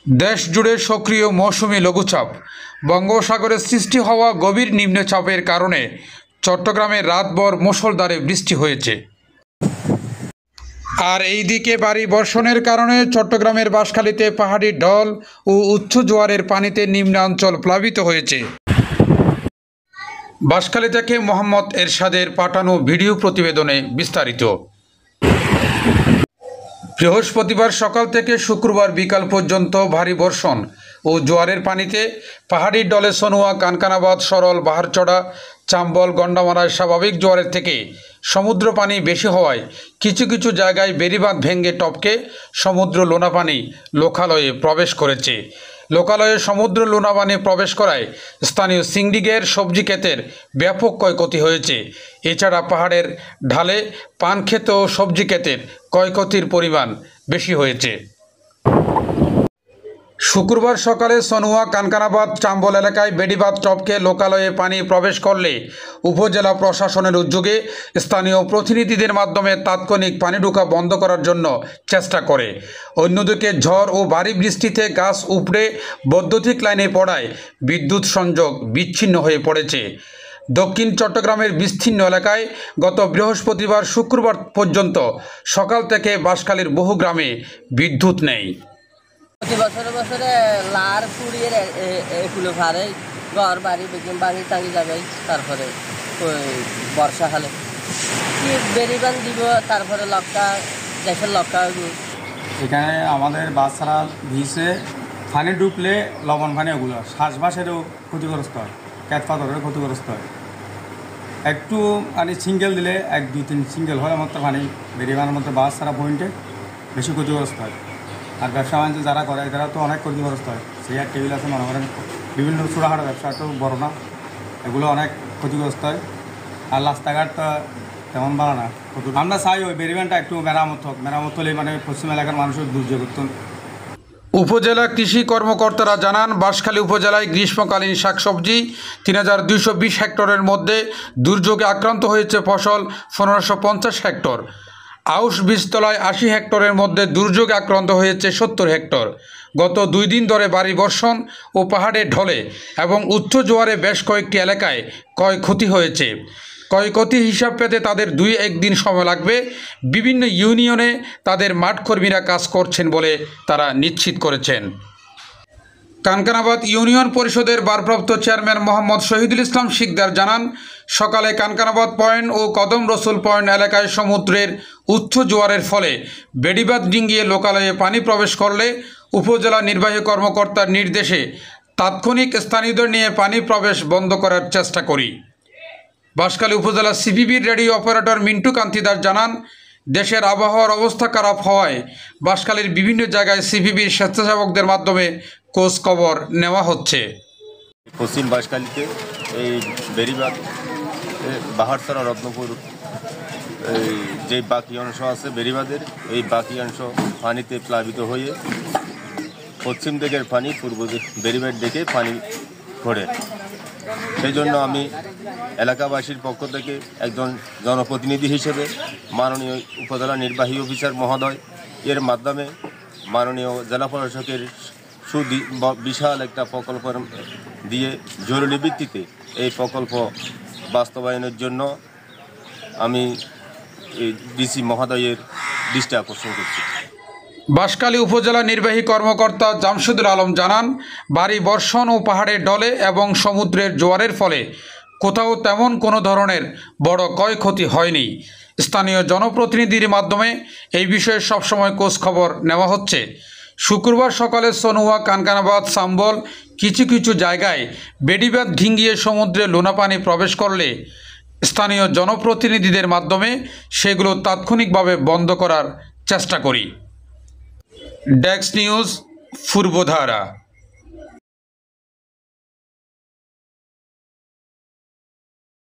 দেশ জুড়ে সক্রিয় মৌসুমি লঘুচাপ। বঙ্গোপসাগরে সৃষ্টি হওয়া গভীর নিম্নচাপের কারণে চট্টগ্রামে রাতভর মুষলধারে বৃষ্টি হয়েছে। আর এইদিকে ভারী বর্ষণের কারণে চট্টগ্রামের বাঁশখালীতে পাহাড়ি ঢল ও উচ্চ জোয়ারের পানিতে নিম্নাঞ্চল প্লাবিত হয়েছে। বাঁশখালী থেকে মোহাম্মদ এরশাদের পাঠানো ভিডিও প্রতিবেদনে বিস্তারিত। বৃহস্পতিবার সকাল থেকে শুক্রবার বিকাল পর্যন্ত ভারী বর্ষণ ও জোয়ারের পানিতে পাহাড়ি ঢলে সনুয়া, কানকানাবাদ, সরল, বাহারচড়া, চাম্বল, গন্ডামারায় স্বাভাবিক জোয়ারের থেকে সমুদ্র পানি বেশি হওয়ায় কিছু কিছু জায়গায় বেড়িবাঁধ ভেঙে টপকে সমুদ্র লোনাপানি লোকালয়ে প্রবেশ করেছে। লোকালয়ে সমুদ্র লোনাপানি প্রবেশ করায় স্থানীয় সিংডিগের সবজি ক্ষেতের ব্যাপক ক্ষয়ক্ষতি হয়েছে। এছাড়া পাহাড়ের ঢালে পান ক্ষেত ও সবজি ক্ষেতের ক্ষয়ক্ষতির পরিমাণ বেশি হয়েছে। শুক্রবার সকালে সনুয়া, কানকানাবাদ, চাম্বল এলাকায় বেড়িবাঁধ টপকে লোকালয়ে পানি প্রবেশ করলে উপজেলা প্রশাসনের উদ্যোগে স্থানীয় প্রতিনিধিদের মাধ্যমে তাৎক্ষণিক পানি ঢোকা বন্ধ করার জন্য চেষ্টা করে। অন্যদিকে ঝড় ও ভারী বৃষ্টিতে গাছ উপড়ে বৈদ্যুতিক লাইনে পড়ায় বিদ্যুৎ সংযোগ বিচ্ছিন্ন হয়ে পড়েছে। দক্ষিণ চট্টগ্রামের বিস্তীর্ণ এলাকায় গত বৃহস্পতিবার শুক্রবার পর্যন্ত সকাল থেকে বাঁশখালীর বহু গ্রামে বিদ্যুৎ নেই। প্রতি বছরে লার পুড়িয়ে এগুলো ভারে ঘর বাড়ি ভাঙি টাঙি যাবে। তারপরে বর্ষাকালে কি বেরিবান দিব, তারপরে দেশের লক্কা। এখানে আমাদের বাচ্চারা ভিজে পানি ডুবলে লবণ পানি ওগুলো শ্বাসবাসেরও ক্ষতিগ্রস্ত হয়, ক্যাট পাথরেরও ক্ষতিগ্রস্ত হয়। একটু মানে সিঙ্গেল দিলে 1-2-3 সিঙ্গেল হলে মাত্র পানি বেরিবানের মধ্যে বাচ্চারা পয়েন্টে বেশি ক্ষতিগ্রস্ত হয়। আর ব্যবসা বাণিজ্য যারা করে তারা তো অনেক ক্ষতিগ্রস্ত হয়। সেই আর টেবিল আছে, মনে করেন বিভিন্ন ছোটোখাটো ব্যবসা তো বড় না, এগুলো অনেক ক্ষতিগ্রস্ত হয়। আর রাস্তাঘাট তেমন ভালো না। আমরা চাই ওই বেরিবানটা একটু মেরামত হলে মানে পশ্চিম এলাকার মানুষের দুর্যোগ হতো। উপজেলা কৃষি কর্মকর্তারা জানান, বাঁশখালী উপজেলায় গ্রীষ্মকালীন শাকসবজি 3220 হেক্টরের মধ্যে দুর্যোগে আক্রান্ত হয়েছে ফসল 1550 হেক্টর। আউশ বীজতলায় 80 হেক্টরের মধ্যে দুর্যোগে আক্রান্ত হয়েছে 70 হেক্টর। গত 2 দিন ধরে ভারী বর্ষণ ও পাহাড়ের ঢলে এবং উচ্চ জোয়ারে বেশ কয়েকটি এলাকায় ক্ষয়ক্ষতি হয়েছে। ক্ষয়ক্ষতির হিসাব পেতে তাদের 2-1 দিন সময় লাগবে। বিভিন্ন ইউনিয়নে তাদের মাঠকর্মীরা কাজ করছেন বলে তারা নিশ্চিত করেছেন। কানকানাবাদ ইউনিয়ন পরিষদের ভারপ্রাপ্ত চেয়ারম্যান মোহাম্মদ শহীদুল ইসলাম শিকদার জানান, সকালে কানকানাবাদ পয়েন্ট ও কদম রসুল পয়েন্ট এলাকায় সমুদ্রের উচ্চ জোয়ারের ফলে বেড়িবাঁধ ডিঙ্গিয়ে লোকালয়ে পানি প্রবেশ করলে উপজেলা নির্বাহী কর্মকর্তার নির্দেশে তাৎক্ষণিক স্থানীয়দের নিয়ে পানি প্রবেশ বন্ধ করার চেষ্টা করি। বাঁশখালী উপজেলা সিপিবির রেডিও অপারেটর মিন্টু কান্তি দাস জানান, দেশের আবহাওয়ার অবস্থা খারাপ হওয়ায় বাঁশখালীর বিভিন্ন জায়গায় সিপিবির স্বেচ্ছাসেবকদের মাধ্যমে খোঁজ খবর নেওয়া হচ্ছে। পশ্চিম বাঁশখালীতে এই বেড়িবাঁধ, বাহারচড়া, রত্নপুর যে বাকি অংশ আছে বেড়িবাঁধের, এই বাকি অংশ পানিতে প্লাবিত হয়ে পশ্চিম দিকের পানি পূর্ব বেড়িবাঁধ দিকে পানি ঘোরে। সেই জন্য আমি এলাকাবাসীর পক্ষ থেকে একজন জনপ্রতিনিধি হিসেবে মাননীয় উপজেলা নির্বাহী অফিসার মহোদয় এর মাধ্যমে মাননীয় জেলা প্রশাসকের বিশাল একটা প্রকল্প দিয়ে জরুরি ভিত্তিতে এই প্রকল্প বাস্তবায়নের জন্য আমি ডিসি মহোদয়ের দৃষ্টি আকর্ষণ করছি। বাঁশখালী উপজেলা নির্বাহী কর্মকর্তা জামশুদুল আলম জানান, ভারী বর্ষণ ও পাহাড়ের ঢলে এবং সমুদ্রের জোয়ারের ফলে কোথাও তেমন কোনো ধরনের বড় ক্ষয়ক্ষতি হয়নি। স্থানীয় জনপ্রতিনিধির মাধ্যমে এই বিষয়ে সবসময় খোঁজ খবর নেওয়া হচ্ছে। শুক্রবার সকালে সনুয়া, কানকানাবাদ, চাম্বল কিছু কিছু জায়গায় বেড়িবাঁধ ডিঙ্গিয়ে সমুদ্রে লোনাপানি প্রবেশ করলে স্থানীয় জনপ্রতিনিধিদের মাধ্যমে সেগুলো তাৎক্ষণিকভাবে বন্ধ করার চেষ্টা করি। Desk news, Purbadhara.